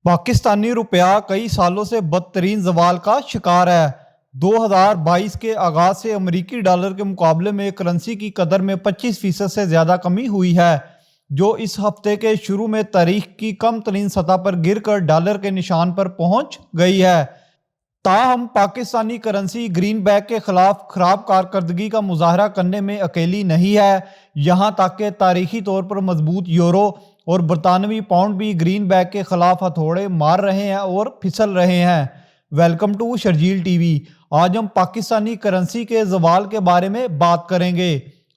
पाकिस्तानी रुपया कई सालों से बदतरीन ज़वाल का शिकार है। 2022 के आगाज से अमेरिकी डॉलर के मुकाबले में करेंसी की कदर में 25% से ज़्यादा कमी हुई है, जो इस हफ्ते के शुरू में तारीख की कम तरीन सतह पर गिर कर डॉलर के निशान पर पहुंच गई है। ताहम पाकिस्तानी करेंसी ग्रीनबैक के खिलाफ खराब कारकर्दगी का मुजाहरा करने में अकेली नहीं है। यहाँ तक कि तारीखी तौर पर मजबूत यूरो और बरतानवी पाउंड भी ग्रीनबैक के खिलाफ हथौड़े मार रहे हैं और फिसल रहे हैं। Welcome to Sharjeel TV. आज हम पाकिस्तानी करेंसी के ज़वाल के बारे में बात करेंगे।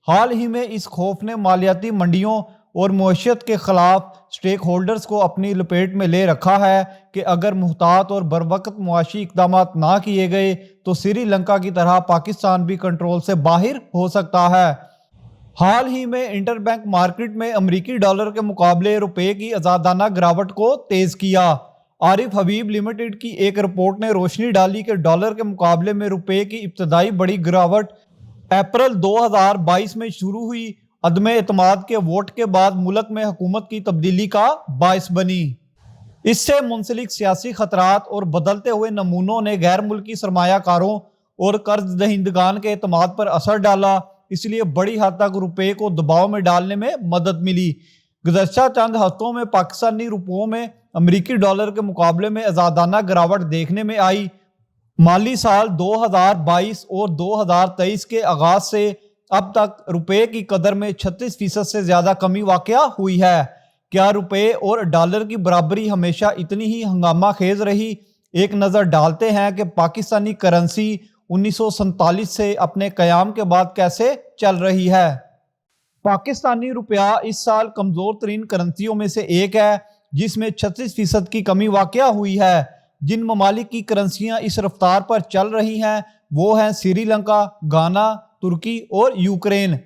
हाल ही में इस खौफ ने मालियाती मंडियों और मईशत के खिलाफ स्टेक होल्डर्स को अपनी लपेट में ले रखा है कि अगर मुहतात और बरवक्त मुआशी इकदाम ना किए गए तो श्रीलंका की तरह पाकिस्तान भी कंट्रोल से बाहर हो सकता है। हाल ही में इंटरबैंक मार्केट में अमेरिकी डॉलर के मुकाबले रुपए की आज़ादाना गिरावट को तेज किया। आरिफ हबीब लिमिटेड की एक रिपोर्ट ने रोशनी डाली कि डॉलर के मुकाबले में रुपए की इब्तदाई बड़ी गिरावट अप्रैल 2022 में शुरू हुई अदम एतमाद के वोट के बाद मुल्क में हुकूमत की तब्दीली का बायस बनी। इससे मुंसलिक सियासी खतरात और बदलते हुए नमूनों ने गैर मुल्की सरमायाकारों और कर्ज दहिंदगान के एतमाद पर असर डाला, इसलिए बड़ी हद तक रुपए को दबाव में डालने में मदद मिली। गुज़श्ता चंद हफ्तों में पाकिस्तानी रुपयों में अमेरिकी डॉलर के मुकाबले में आज़ादाना गिरावट देखने में आई। माली साल 2022 और 2023 के आगाज से अब तक रुपए की कदर में 36% से ज़्यादा कमी वाक़या हुई है। क्या रुपए और डॉलर की बराबरी हमेशा इतनी ही हंगामा खेज रही? एक नज़र डालते हैं कि पाकिस्तानी करेंसी 1947 से अपने क़याम के बाद कैसे चल रही है। पाकिस्तानी रुपया इस साल कमज़ोर तरीन करेंसियों में से एक है, जिसमें 36% की कमी वाक़या हुई है। जिन ममालिक की करेंसियाँ इस रफ्तार पर चल रही हैं वो हैं श्रीलंका, गाना, तुर्की और यूक्रेन।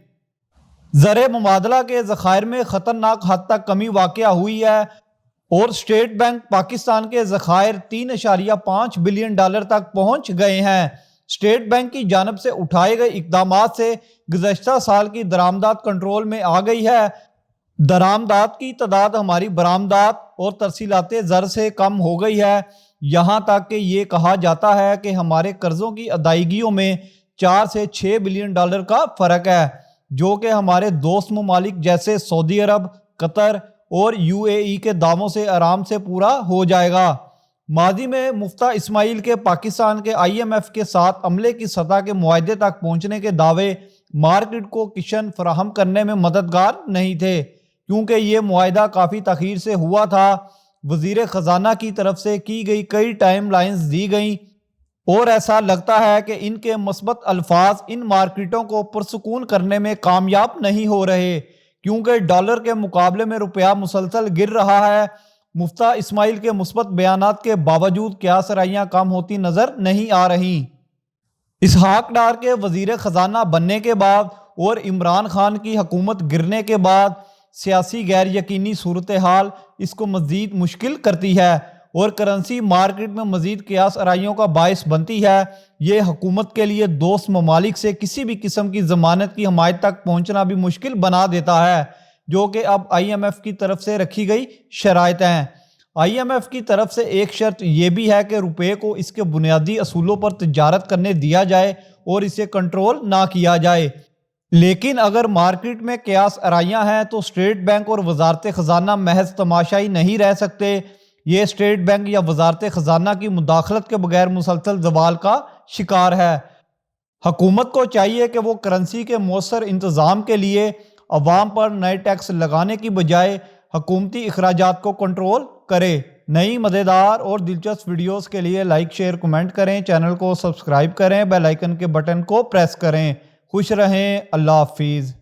ज़र मुबादला के ज़खायर में ख़तरनाक हद तक कमी वाक़या हुई है और स्टेट बैंक पाकिस्तान के ज़खायर 3.5 बिलियन डॉलर तक पहुँच गए हैं। स्टेट बैंक की जानब से उठाए गए इक़दामात से गुज़श्ता साल की दरामदात कंट्रोल में आ गई है। दरामदात की तादाद हमारी बरामदात और तरसीलात ज़र से कम हो गई है। यहाँ तक कि ये कहा जाता है कि हमारे कर्ज़ों की अदायगियों में 4 से 6 बिलियन डॉलर का फ़र्क है, जो कि हमारे दोस्त ममालिक जैसे सऊदी अरब, कतर और UAE के दावों से आराम से पूरा हो जाएगा। माजी में मुफ्ता इस्माइल के पाकिस्तान के IMF के साथ अमले की सतह के मुआहदे तक पहुँचने के दावे मार्केट को किशन फराहम करने में मददगार नहीं थे, क्योंकि ये मुआहदा काफ़ी तख़ीर से हुआ था। वज़ीर ख़जाना की तरफ से की गई कई टाइम लाइन्स दी गई और ऐसा लगता है कि इनके मस्बत अल्फाज इन मार्केटों को पुरसुकून करने में कामयाब नहीं हो रहे, क्योंकि डॉलर के मुकाबले में रुपया मुसलसल गिर रहा है। मुफ्ता इस्माइल के मुस्बत बयानात के बावजूद क्या सरैयाँ कम होती नज़र नहीं आ रही। इसहाक डार के वज़ीर ख़जाना बनने के बाद और इमरान खान की हुकूमत गिरने के बाद सियासी गैर यकीनी सूरत हाल इसको मज़ीद मुश्किल करती है और करेंसी मार्केट में मज़ीद क़यास आराइयों का बायस बनती है। ये हुकूमत के लिए दोस्त ममालिक से किसी भी किस्म की ज़मानत की हमायत तक पहुँचना भी मुश्किल बना देता है, जो कि अब IMF की तरफ से रखी गई शराइत हैं। IMF की तरफ से एक शर्त यह भी है कि रुपये को इसके बुनियादी असूलों पर तिजारत करने दिया जाए और इसे कंट्रोल ना किया जाए। लेकिन अगर मार्केट में क़यास आराइयाँ हैं तो स्टेट बैंक और वजारत ख़जाना महज तमाशाई नहीं रह सकते। ये स्टेट बैंक या वजारत ख़जाना की मुदाखलत के बगैर मुसलसल ज़वाल का शिकार है। हुकूमत को चाहिए कि वो करेंसी के मौसर इंतज़ाम के लिए अवाम पर नए टैक्स लगाने की बजाय हुकूमती अखराजात को कंट्रोल करे। नई मज़ेदार और दिलचस्प वीडियोस के लिए लाइक, शेयर, कमेंट करें, चैनल को सब्सक्राइब करें, बेल आइकन के बटन को प्रेस करें। खुश रहें। अल्लाह हाफिज़।